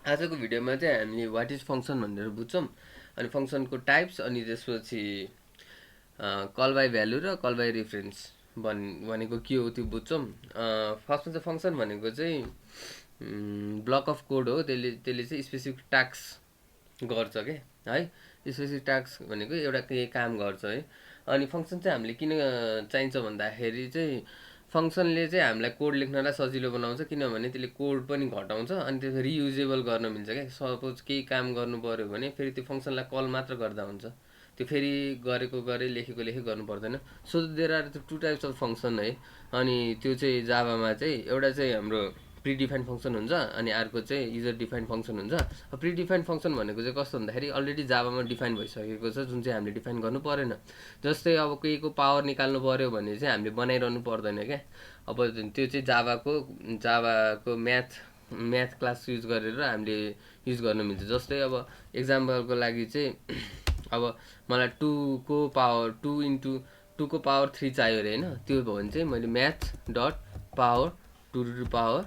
आजको भिडियोमा चाहिँ हामीले वाट इज फङ्सन भनेर बुझ्छौँ। अनि फङ्सनको टाइप्स अनि त्यसपछि कल बाई भ्यालु र कल बाई रेफरेन्स भनेको के हो त्यो बुझ्छौँ। फर्स्टमा चाहिँ फङ्सन भनेको चाहिँ ब्लक अफ कोड हो। त्यसले चाहिँ स्पेसिफिक टास्क गर्छ के है। स्पेसिफिक टास्क भनेको एउटा केही काम गर्छ है। अनि फङ्सन चाहिँ हामीले किन चाहिन्छ भन्दाखेरि चाहिँ फङ्सनले चाहिँ हामीलाई कोड लेख्नलाई सजिलो बनाउँछ, किनभने त्यसले कोड पनि घटाउँछ अनि त्यो रियुजेबल गर्न मिल्छ क्या। सपोज केही काम गर्नु पऱ्यो भने फेरि त्यो फङ्सनलाई कल मात्र गर्दा हुन्छ, त्यो फेरि गरेको गरे लेखेको लेखे गर्नु पर्दैन। So there are two types of function है। अनि त्यो चाहिँ जाभामा चाहिँ एउटा चाहिँ हाम्रो प्रिडिफाइन्ड फङ्सन हुन्छ अनि अर्को चाहिँ युजर डिफाइन्ड फङ्सन हुन्छ। प्रिडिफाइन्ड फङ्सन भनेको चाहिँ कस्तो भन्दाखेरि अलरेडी जाभामा डिफाइन भइसकेको छ, जुन चाहिँ हामीले डिफाइन गर्नु परेन। जस्तै अब केहीको पावर निकाल्नु पऱ्यो भने चाहिँ हामीले बनाइरहनु पर्दैन क्या। अब त्यो चाहिँ जाभाको म्याथ क्लास युज गरेर हामीले युज गर्न मिल्छ। जस्तै अब इक्जाम्पलको लागि चाहिँ अब मलाई टू को पावर 3 चाहियो अरे होइन। त्यो भयो भने चाहिँ मैले math dot power 2 to power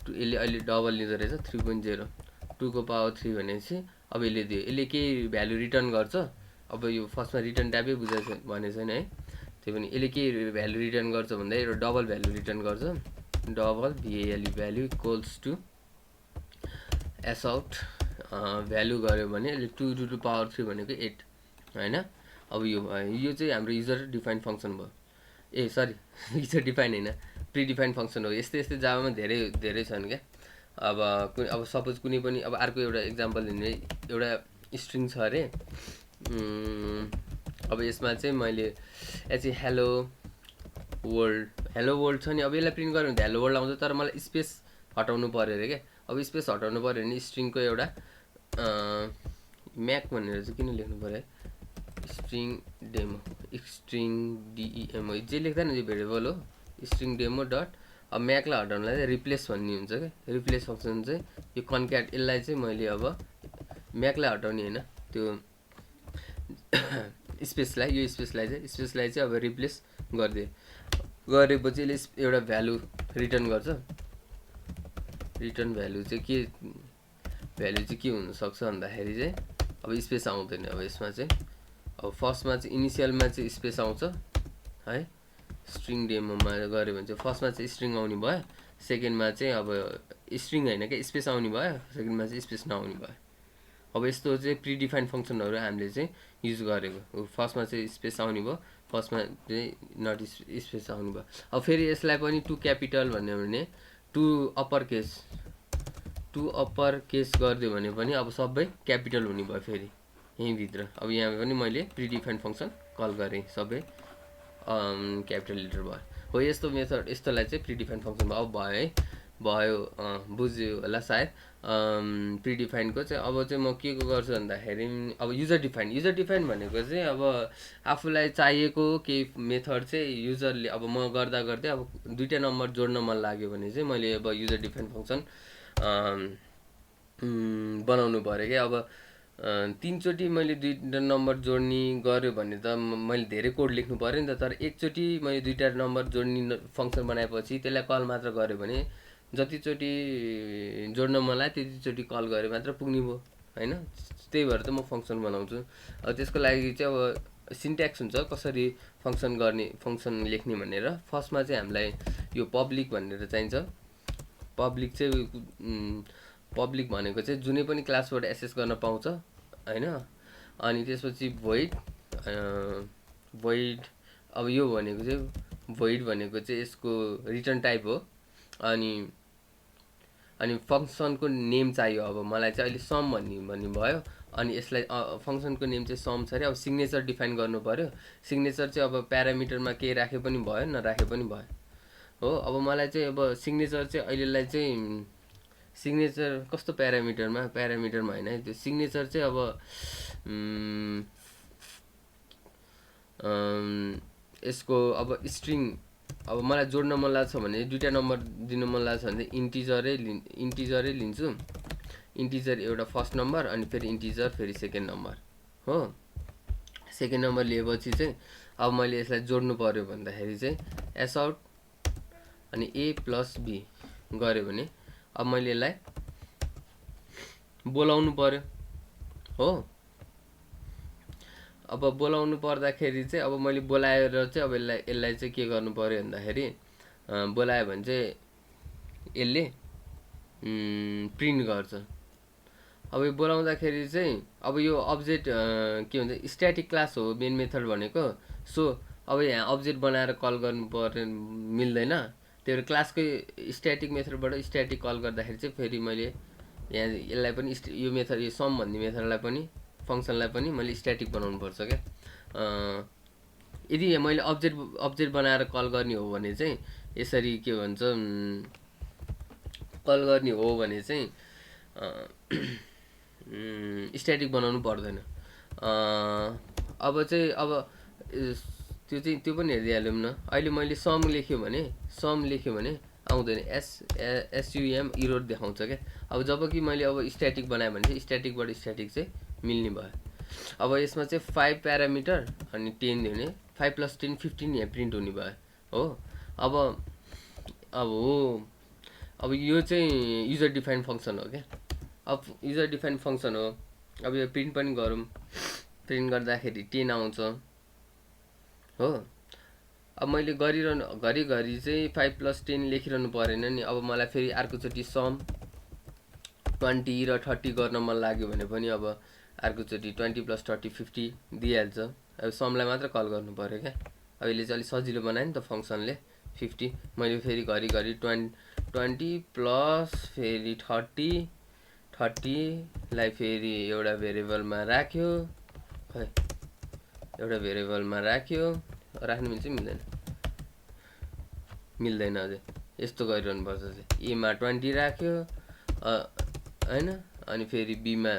यसले अहिले डबल लिँदो रहेछ 3.0 2 को पावर 3 भनेपछि अब यसले दियो, यसले केही भ्यालु रिटर्न गर्छ। अब यो फर्स्टमा रिटर्न टाइपै बुझाएको भने छैन है। त्यही पनि यसले के भ्यालु रिटर्न गर्छ भन्दा एउटा डबल भ्यालु रिटर्न गर्छ। Double value value equals to S out value गऱ्यो भने यसले 2 टु पावर 3 भनेको 8 होइन। अब यो चाहिँ हाम्रो युजर डिफाइन्ड फङ्सन भयो। ए सरी, युजर डिफाइन्ड होइन, प्रिडिफाइन्ड फङ्सन हो। यस्तै यस्तै जाभामा धेरै धेरै छन् क्या। अब सपोज कुनै पनि अब अर्को एउटा इक्जाम्पल लिने, एउटा स्ट्रिङ छ अरे। अब यसमा चाहिँ मैले चाहिँ हेलो वर्ल्ड छ नि। अब यसलाई प्रिन्ट गऱ्यो भने त हेलो वर्ल्ड आउँछ, तर मलाई स्पेस हटाउनु पऱ्यो अरे क्या। अब स्पेस हटाउनु पऱ्यो भने स्ट्रिङको एउटा म्याक भनेर चाहिँ किन लेख्नु पऱ्यो है, स्ट्रिङ डिइएमओ जे लेख्दा नि यो भेरिएबल हो, स्ट्रिङ डेमो डट। अब म्याकलाई हटाउनलाई चाहिँ रिप्लेस भन्ने हुन्छ क्या। रिप्लेस फङ्सन चाहिँ यो कन्क्याट, यसलाई चाहिँ मैले अब म्याकलाई हटाउने होइन, त्यो स्पेसलाई चाहिँ अब रिप्लेस गरिदिएँ। गरेपछि यसले एउटा भ्यालु रिटर्न गर्छ। रिटर्न भ्यालु चाहिँ के हुनसक्छ भन्दाखेरि चाहिँ अब स्पेस आउँदैन। अब यसमा चाहिँ अब फर्स्टमा चाहिँ इनिसियलमा चाहिँ स्पेस आउँछ है। स्ट्रिङ डेमोमा गऱ्यो भने चाहिँ फर्स्टमा चाहिँ स्ट्रिङ आउने भयो, सेकेन्डमा चाहिँ अब स्ट्रिङ होइन क्या स्पेस आउने भयो, सेकेन्डमा चाहिँ स्पेस नआउने भयो। अब यस्तो चाहिँ प्रिडिफाइन्ड फङ्सनहरू हामीले चाहिँ युज गरेको। फर्स्टमा चाहिँ स्पेस आउने भयो, फर्स्टमा चाहिँ नट स्पेस आउने भयो। अब फेरि यसलाई पनि टु क्यापिटल भन्यो भने टु अप्पर केस गरिदियो भने पनि अब सबै क्यापिटल हुने भयो फेरि यहीँभित्र। अब यहाँ पनि मैले प्रिडिफाइन्ड फङ्सन कल गरेँ, सबै क्यापिटल लेटर भयो। हो यस्तो मेथड, यस्तोलाई चाहिँ प्रिडिफाइन्ड फङ्सन भयो। अब भयो बुझ्यो होला सायद प्रिडिफाइन्डको चाहिँ। अब चाहिँ म के गर्छु भन्दाखेरि अब युजर डिफाइन्ड भनेको चाहिँ अब आफूलाई चाहिएको केही मेथड चाहिँ युजरले, अब म गर्दै अब दुईवटा नम्बर जोड्न मन लाग्यो भने चाहिँ मैले अब युजर डिफाइन्ड फङ्सन बनाउनु पऱ्यो क्या। अब 3 चोटि मैले दुईवटा नम्बर जोड्ने गऱ्यो भने त मैले धेरै कोड लेख्नु पऱ्यो नि त। तर एकचोटि मैले दुईवटा नम्बर जोड्ने फङ्सन बनाएपछि त्यसलाई कल मात्र गऱ्यो भने जतिचोटि जोड्न मन लाग्यो त्यतिचोटि कल गरे मात्र पुग्ने भयो होइन। त्यही भएर त म फङ्सन बनाउँछु। अब त्यसको लागि चाहिँ अब सिन्ट्याक्स हुन्छ कसरी फङ्सन लेख्ने भनेर। फर्स्टमा चाहिँ हामीलाई यो पब्लिक भनेर चाहिन्छ। पब्लिक भनेको चाहिँ जुनै पनि क्लासबाट एक्सेस गर्न पाउँछ होइन। अनि त्यसपछि भोइड अब यो भनेको चाहिँ भोइड भनेको चाहिँ यसको रिटर्न टाइप हो। अनि फङ्सनको नेम चाहियो। अब मलाई चाहिँ अहिले सम भन्ने भयो। अनि यसलाई फङ्सनको नेम चाहिँ सम छ अरे। अब सिग्नेचर डिफाइन गर्नु पऱ्यो। सिग्नेचर चाहिँ अब प्यारामिटरमा केही राखे पनि भयो, नराखे पनि भयो हो। अब मलाई चाहिँ अब सिग्नेचर चाहिँ अहिलेलाई चाहिँ सिग्नेचर कस्तो प्यारामिटरमा होइन है। त्यो सिग्नेचर चाहिँ अब यसको अब स्ट्रिङ, अब मलाई जोड्न मन लाग्छ भने दुईवटा नम्बर दिनु मन लाग्छ भने इन्टिजरै लिन्छु। इन्टिजर एउटा फर्स्ट नम्बर अनि फेरि इन्टिजर फेरि सेकेन्ड नम्बर हो। सेकेन्ड नम्बर लिएपछि चाहिँ अब मैले यसलाई जोड्नु पऱ्यो भन्दाखेरि चाहिँ एस आउट अनि ए प्लस बी गऱ्यो भने अब मैले यसलाई बोलाउनु पर्यो हो। अब बोलाउनु पर्दाखेरि चाहिँ अब मैले बोलाएर चाहिँ अब यसलाई चाहिँ के गर्नु पर्यो भन्दाखेरि बोलायो भने चाहिँ यसले प्रिन्ट गर्छ। अब यो बोलाउँदाखेरि चाहिँ अब यो अब्जेक्ट के भन्छ स्ट्याटिक क्लास हो मेन मेथड भनेको। सो अब यहाँ अब्जेक्ट बनाएर कल गर्नु पर्ने मिल्दैन। त्यही भएर क्लासकै स्ट्याटिक मेथडबाट स्ट्याटिक कल गर्दाखेरि चाहिँ फेरि मैले यहाँ यसलाई पनि यो मेथड यो सम भन्ने मेथडलाई पनि फङ्सनलाई पनि मैले स्ट्याटिक बनाउनु पर्छ क्या। यदि मैले अब्जेक्ट बनाएर कल गर्ने हो भने चाहिँ यसरी के भन्छ कल गर्ने हो भने चाहिँ स्ट्याटिक बनाउनु पर्दैन। अब चाहिँ अब त्यो पनि हेरिदिइहाल्यौँ न। अहिले मैले सम लेख्यो भने आउँदैन, एसयुएम इरोर देखाउँछ क्या। अब जब कि मैले अब स्ट्याटिक बनाएँ भने चाहिँ स्ट्याटिकबाट स्ट्याटिक चाहिँ मिल्ने भयो। अब यसमा चाहिँ 5 प्यारामिटर अनि 10 दियो भने 5 + 10 15 यहाँ प्रिन्ट हुने भयो हो। अब यो चाहिँ युजर डिफाइन्ड फङ्सन हो क्या। अब युजर डिफाइन्ड फङ्सन हो। अब यो प्रिन्ट पनि गरौँ। प्रिन्ट गर्दाखेरि 10 आउँछ हो। अब मैले घरिघरि चाहिँ 5 + 10 लेखिरहनु परेन नि। अब मलाई फेरि अर्कोचोटि सम 20 र 30 गर्न मन लाग्यो भने पनि अब अर्कोचोटि 20 + 30 50 दिइहाल्छ। अब समलाई मात्र कल गर्नु पऱ्यो क्या। अब यसले चाहिँ अलिक सजिलो बनायो नि त फङ्सनले। 50 मैले फेरि घरिघरि 20 प्लस फेरि 30लाई फेरि एउटा भेरिएबलमा राख्यो। खै एउटा भेरिएबलमा राख्नु मिल्छ मिल्दैन? मिल्दैन अझै। यस्तो गरिरहनु पर्छ चाहिँ एमा 20 राख्यो होइन, अनि फेरि बीमा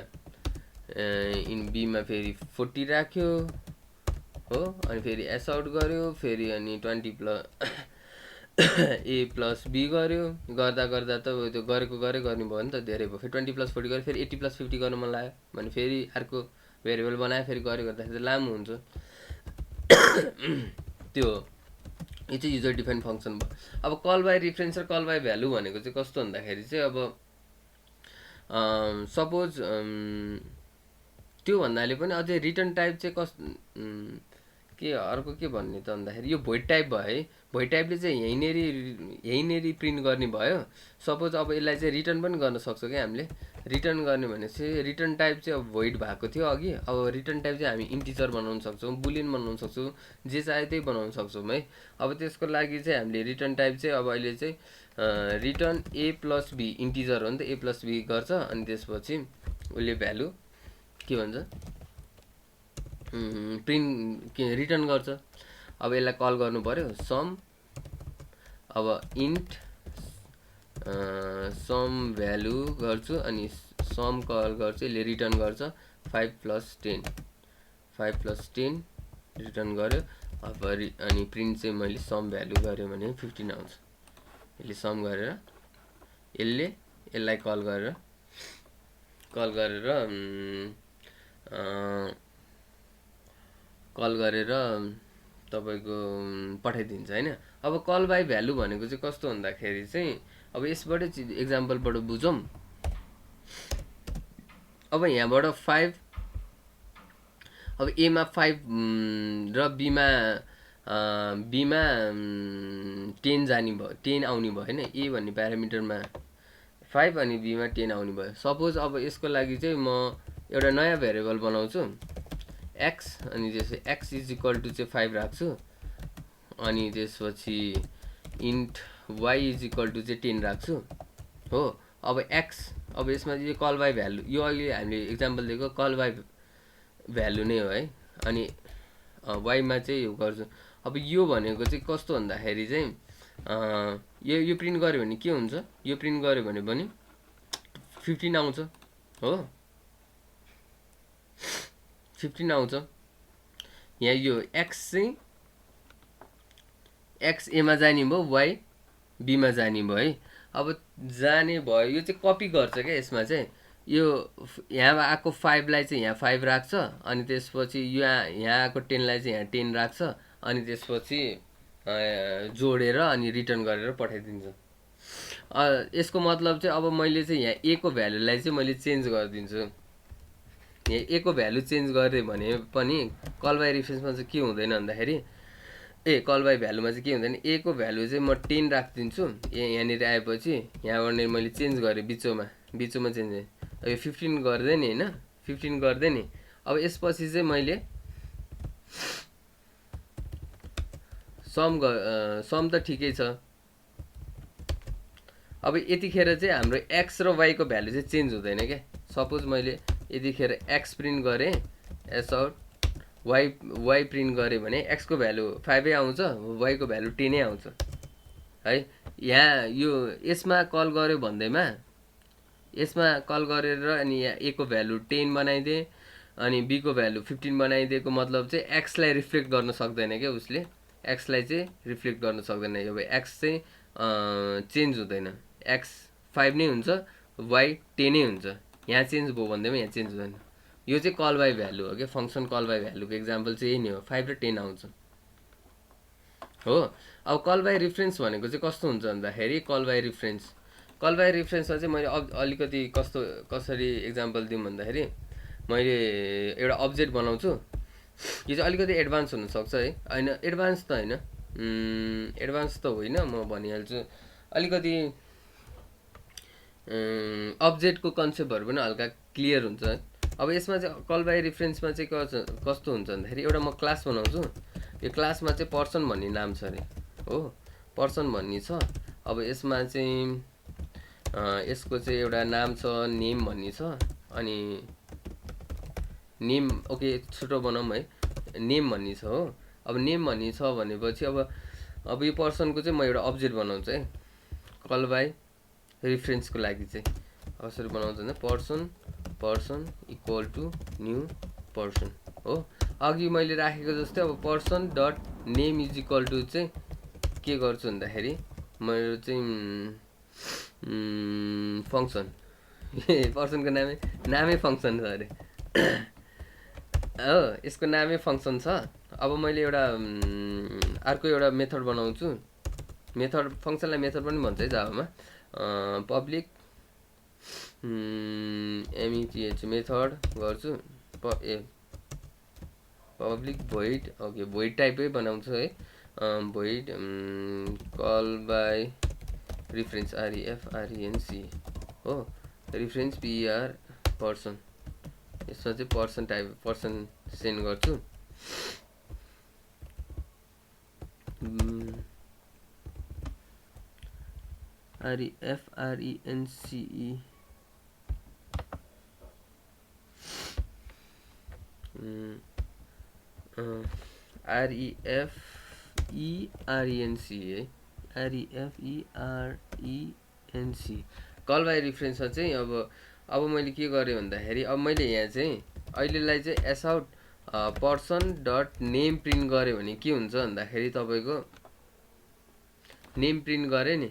फेरि 40 राख्यो हो, अनि फेरि एस आउट गर्यो फेरि अनि 20 ए प्लस बी गर्यो। गर्दा त त्यो गरेको गर्ने भयो नि त, धेरै भयो। फेरि 20 + 40 गर्यो, फेरि 80 + 50 गर्न मन लाग्यो भने फेरि अर्को भेरिएबल बनायो, फेरि गर्दाखेरि लामो हुन्छ। त्यो यो चाहिँ युजर डिफाइन्ड फङ्सन भयो। अब कल बाई रिफरेन्स र कल बाई भ्यालु भनेको चाहिँ कस्तो भन्दाखेरि चाहिँ अब सपोज त्यो भन्नाले पनि अझै रिटर्न टाइप चाहिँ अर्को के भन्ने त भन्दाखेरि यो भोइड टाइप भयो है। भोइड टाइपले चाहिँ यहीँनेरि प्रिन्ट गर्ने भयो। सपोज अब यसलाई चाहिँ रिटर्न पनि गर्न सक्छौँ क्या हामीले। रिटर्न गर्ने भने चाहिँ रिटर्न टाइप चाहिँ अब भोइड भएको थियो अघि। अब रिटर्न टाइप चाहिँ हामी इन्टिजर बनाउन सक्छौँ, बुलियन बनाउन सक्छौँ, जे चाहे त्यही बनाउन सक्छौँ है। अब त्यसको लागि चाहिँ हामीले रिटर्न टाइप चाहिँ अब अहिले चाहिँ return A plus B, integer हो नि त, ए प्लस बी गर्छ। अनि त्यसपछि उसले भ्यालु के भन्छ रिटर्न गर्छ। अब यसलाई कल गर्नु पर्यो सम। अब इन्ट सम भ्यालु गर्छु अनि सम कल गर्छु, यसले रिटर्न गर्छ 5 + 10 रिटर्न गर्यो। अब अनि प्रिन्ट चाहिँ मैले सम भ्यालु गरेँ भने 15 आउँछ। यसले सम गरेर यसलाई कल गरेर तपाईँको पठाइदिन्छ होइन। अब कल बाई भ्यालु भनेको चाहिँ कस्तो भन्दाखेरि चाहिँ अब यसबाटै एक्जाम्पलबाट बुझौँ। अब यहाँबाट 5, अब एमा 5 र बीमा 10 जाने भयो, 10 आउने भयो होइन। ए भन्ने प्यारामिटरमा 5 अनि बीमा 10 आउने भयो। सपोज अब यसको लागि चाहिँ म एउटा नयाँ भेरिएबल बनाउँछु एक्स, अनि त्यसपछि एक्स = चाहिँ 5 राख्छु। अनि त्यसपछि इन्ट वाइ चाहिँ 10 राख्छु हो। अब एक्स, अब यसमा यो कल बाई भ्यालु, यो अहिले हामीले इक्जाम्पल दिएको कल बाई भ्यालु नै हो है। अनि वाइमा चाहिँ यो गर्छु। अब यो भनेको चाहिँ कस्तो भन्दाखेरि चाहिँ यो प्रिन्ट गर्यो भने के हुन्छ, यो प्रिन्ट गर्यो भने पनि 15 आउँछ हो, 15 आउँछ। यहाँ यो एक्स चाहिँ एक्स एमा जाने भयो, वाइ बीमा जाने भयो है। अब जाने भयो, यो चाहिँ कपी गर्छ क्या। यसमा चाहिँ यो यहाँ आएको 5लाई चाहिँ यहाँ 5 राख्छ, अनि त्यसपछि यहाँ आएको 10लाई चाहिँ यहाँ 10 राख्छ, अनि त्यसपछि जोडेर अनि रिटर्न गरेर पठाइदिन्छ। यसको मतलब चाहिँ अब मैले चाहिँ यहाँ a को भ्यालुलाई चाहिँ मैले चेन्ज गरिदिन्छु। यहाँ a को भ्यालु चेन्ज गरेँ भने पनि कल बाई रेफरेन्समा चाहिँ के हुँदैन भन्दाखेरि कल बाई भ्यालुमा चाहिँ के हुँदैन, a को भ्यालु चाहिँ म 10 राखिदिन्छु। यहाँनिर आएपछि यहाँबाट मैले चेन्ज गरेँ बिचमा चेन्ज गरेँ। अब यो 15 गरिदिएँ नि होइन, 15 गरिदिएँ नि। अब यसपछि चाहिँ मैले सम त ठिकै छ। अब यतिखेर चाहिँ हाम्रो एक्स र वाईको भ्यालु चाहिँ चेन्ज हुँदैन क्या। सपोज मैले यतिखेर एक्स प्रिन्ट गरेँ एस आउट, वाई प्रिन्ट गरेँ भने एक्सको भ्यालु 5 आउँछ, वाईको भ्यालु 10 आउँछ है। यहाँ यो यसमा कल गर्यो भन्दैमा यसमा कल गरेर अनि यहाँ a को भ्यालु 10 बनाइदिएँ अनि b को भ्यालु 15 बनाइदिएको मतलब चाहिँ एक्सलाई रिफ्लेक्ट गर्न सक्दैन क्या। उसले एक्सलाई चाहिँ रिफ्लेक्ट गर्न सक्दैन। यो एक्स चाहिँ चेन्ज हुँदैन, एक्स 5 नै हुन्छ, वाई 10 नै हुन्छ। यहाँ चेन्ज भयो भन्दैमा यहाँ चेन्ज हुँदैन। यो चाहिँ कल बाई भ्यालु हो क्या। फङ्सन कल बाई भ्यालुको एक्जाम्पल चाहिँ यही नै हो, 5 र 10 आउँछ हो। अब कल बाई रिफरेन्स भनेको चाहिँ कस्तो हुन्छ भन्दाखेरि कल बाई रिफरेन्समा चाहिँ मैले अलिकति कसरी एक्जाम्पल दिउँ भन्दाखेरि मैले एउटा अब्जेक्ट बनाउँछु। यो चाहिँ अलिकति एडभान्स हुनसक्छ है, होइन एडभान्स त होइन, म भनिहाल्छु अलिकति अब्जेक्टको कन्सेप्टहरू पनि हल्का क्लियर हुन्छ। अब यसमा चाहिँ कल बाई रिफरेन्समा चाहिँ कस्तो हुन्छ भन्दाखेरि एउटा म क्लास बनाउँछु। यो क्लासमा चाहिँ पर्सन भन्ने नाम छ अरे हो, पर्सन भन्ने छ। अब यसमा चाहिँ यसको चाहिँ एउटा नाम छ, नेम भन्ने छ। अनि नेम ओके छोटो बनाऊँ है, नेम भन्ने छ हो। अब नेम भन्ने छ भनेपछि अब यो पर्सनको चाहिँ म एउटा अब्जेक्ट बनाउँछु है कल बाई रिफरेन्सको लागि चाहिँ। कसरी बनाउँछ भने person equal to new person हो। अघि मैले राखेको जस्तै अब person dot name is equal to चाहिँ के गर्छु भन्दाखेरि मेरो चाहिँ फङ्सन पर्सनको नामै फङ्सन छ अरे हो, यसको नामै फङ्सन छ। अब मैले एउटा अर्को एउटा मेथड बनाउँछु। फङ्सनलाई मेथड पनि भन्छ है जाभामा। पब्लिक मेथड गर्छु पब्लिक भोइड, ओके भोइड टाइपै बनाउँछु है। Void call by reference REFRENC हो, रिफरेन्स PR पर्सन। यसमा चाहिँ पर्सन सेन्ड गर्छु। REFRENCE REFERENC कल बाई रिफरेन्समा चाहिँ अब मैले के गरेँ भन्दाखेरि अब मैले यहाँ चाहिँ अहिलेलाई चाहिँ S out person dot name print गरेँ भने के हुन्छ भन्दाखेरि तपाईँको नेम प्रिन्ट गरेँ नि,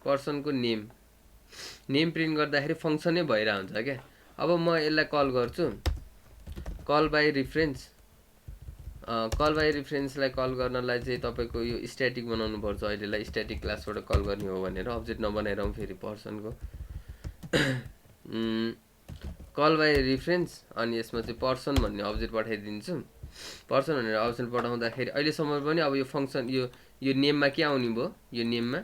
पर्सनको नेम प्रिन्ट गर्दाखेरि फङ्सनै भइरहेको हुन्छ क्या। अब म यसलाई कल गर्छु कल बाई रिफरेन्सलाई कल गर्नलाई चाहिँ तपाईँको यो स्ट्याटिक बनाउनु पर्छ। अहिलेलाई स्ट्याटिक क्लासबाट कल गर्ने हो भनेर अब्जेक्ट नबनाइरहँ फेरि पर्सनको कल बाई रिफरेन्स अनि यसमा चाहिँ पर्सन भन्ने अब्जेक्ट पठाइदिन्छु। पर्सन भनेर अब्जेक्ट पठाउँदाखेरि अहिलेसम्म पनि अब यो फङ्सन यो नेममा के आउने भयो, यो नेममा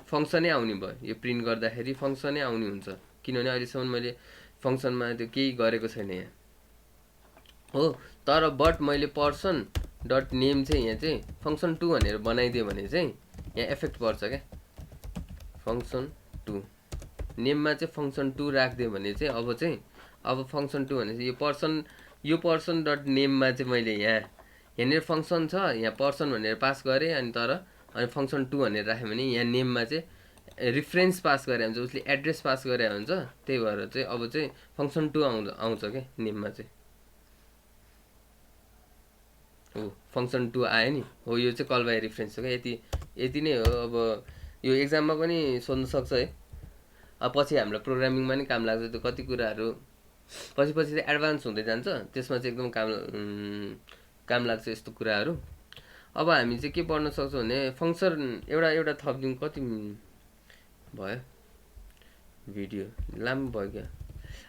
फङ्सनै आउने भयो। यो प्रिन्ट गर्दाखेरि फङ्सनै आउने हुन्छ किनभने अहिलेसम्म मैले फङ्सनमा त्यो केही गरेको छैन यहाँ हो। तर बट मैले पर्सन डट नेम चाहिँ यहाँ चाहिँ फङ्सन 2 भनेर बनाइदियो भने चाहिँ यहाँ इफेक्ट पर्छ क्या। फङ्सन 2 नेममा चाहिँ फङ्सन 2 राखिदियो भने चाहिँ अब फङ्सन 2 भने चाहिँ यो पर्सन डट नेममा चाहिँ मैले यहाँनिर फङ्सन छ, यहाँ पर्सन भनेर पास गरेँ अनि फङ्सन 2 भनेर राख्यो भने यहाँ नेममा चाहिँ रिफरेन्स पास गरे हुन्छ, उसले एड्रेस पास गरे हुन्छ। त्यही भएर चाहिँ अब चाहिँ फङ्सन 2 आउँछ क्या नेममा चाहिँ हो। फङ्सन 2 आयो नि हो, यो चाहिँ कल बाई रिफरेन्स हो क्या। यति नै हो। अब यो एक्जाममा पनि सोध्न सक्छ है। अब पछि हाम्रो प्रोग्रामिङमा नि काम लाग्छ त्यो कति कुराहरू, पछि चाहिँ एडभान्स हुँदै जान्छ, त्यसमा चाहिँ एकदम काम लाग्छ यस्तो कुराहरू। अब हामी चाहिँ के पढ्न सक्छौँ भने फङ्सन एउटा थपिदिउँ, कति भयो भिडियो लामो भयो क्या।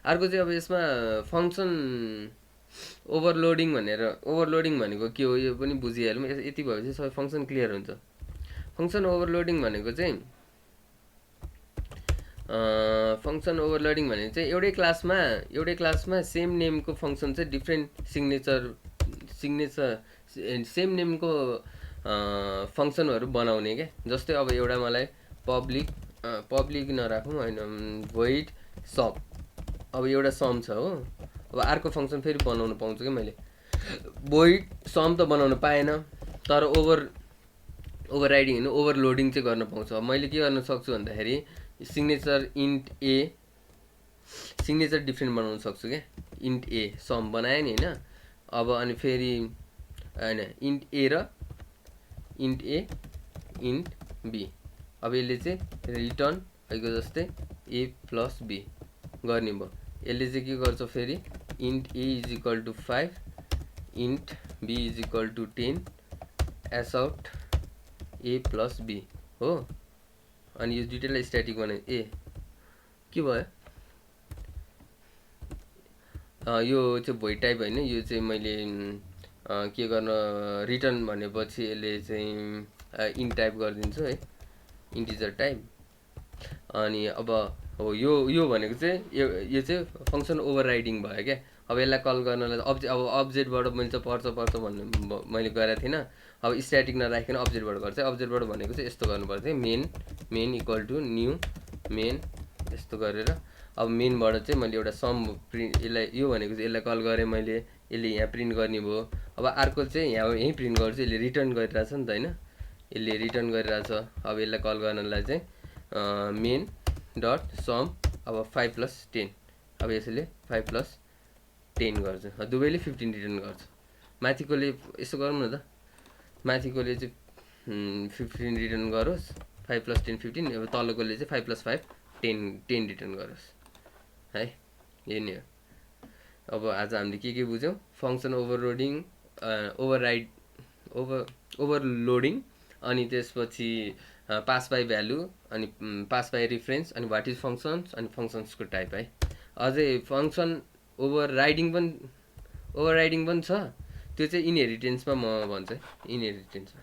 अर्को चाहिँ अब यसमा फङ्सन ओभरलोडिङ भनेको के हो यो पनि बुझिहालौँ। यति भएपछि सबै फङ्सन क्लियर हुन्छ। फङ्सन ओभरलोडिङ भनेको चाहिँ एउटै क्लासमा सेम नेमको फङ्सन चाहिँ डिफ्रेन्ट सिग्नेचर सेम नेमको फङ्सनहरू बनाउने क्या। जस्तै अब एउटा मलाई पब्लिक नराखौँ होइन, void sum। अब एउटा सम छ हो, अब अर्को फङ्सन फेरि बनाउनु पाउँछु क्या मैले। void sum त बनाउन पाएन, तर ओभरराइडिङ होइन ओभरलोडिङ चाहिँ गर्न पाउँछु। अब मैले के गर्न सक्छु भन्दाखेरि signature int a signature different बनाउन सक्छु क्या। इन्ट ए सम बनाएँ नि होइन। अब अनि फेरि होइन इन्ट ए र इन्ट ए इन्ट बी। अब यसले चाहिँ रिटर्न भएको जस्तै ए प्लस बी गर्ने भयो। यसले चाहिँ के गर्छ फेरि int A is equal to 5 int B is equal to 10 S out A plus B हो। अनि यो दुइटैलाई स्ट्याटिक बनाए ए के भयो, यो चाहिँ भोइड टाइप होइन, यो चाहिँ मैले के गर्न रिटर्न भनेपछि यसले चाहिँ इन्ट टाइप गरिदिन्छु है, इन्टिजर टाइप। अनि अब हो यो भनेको चाहिँ यो चाहिँ फङ्सन ओभरराइडिङ भयो क्या। अब यसलाई कल गर्नलाई अब्जेक्टबाट मैले पर्छ भन्ने मैले गरेको थिइनँ। अब स्ट्याटिक नराखिकन अब्जेक्टबाट गर्छ। अब्जेक्टबाट भनेको चाहिँ यस्तो गर्नुपर्छ main equal to new main यस्तो गरेर। अब मेनबाट चाहिँ मैले एउटा सम प्रिन्ट यो भनेको चाहिँ यसलाई कल गरेँ मैले, यसले यहाँ प्रिन्ट गर्ने भयो। अब अर्को चाहिँ यहीँ प्रिन्ट गर्छु, यसले रिटर्न गरिरहेछ नि त होइन, यसले रिटर्न गरिरहेछ। अब यसलाई कल गर्नलाई चाहिँ मेन डट सम अब 5 + 10। अब यसले 5 + 10 गर्छ, दुवैले 15 रिटर्न गर्छ। माथिकोले यसो गरौँ न त, माथिकोले चाहिँ 15 रिटर्न गरोस्, 5 + 10 15। अब तलकोले चाहिँ 5 + 5 10 रिटर्न गरोस् है। यही नै हो। अब आज हामीले के बुझ्यौँ, फङ्सन ओभरलोडिङ, अनि त्यसपछि पास बाई भ्यालु, अनि पास बाई रिफरेन्स, अनि वाट इज फङ्सन्स, अनि फङ्सन्सको टाइप है। अझै फङ्सन ओभरराइडिङ पनि छ, त्यो चाहिँ इनहेरिटेन्समा म भन्छु है, इनहेरिटेन्समा।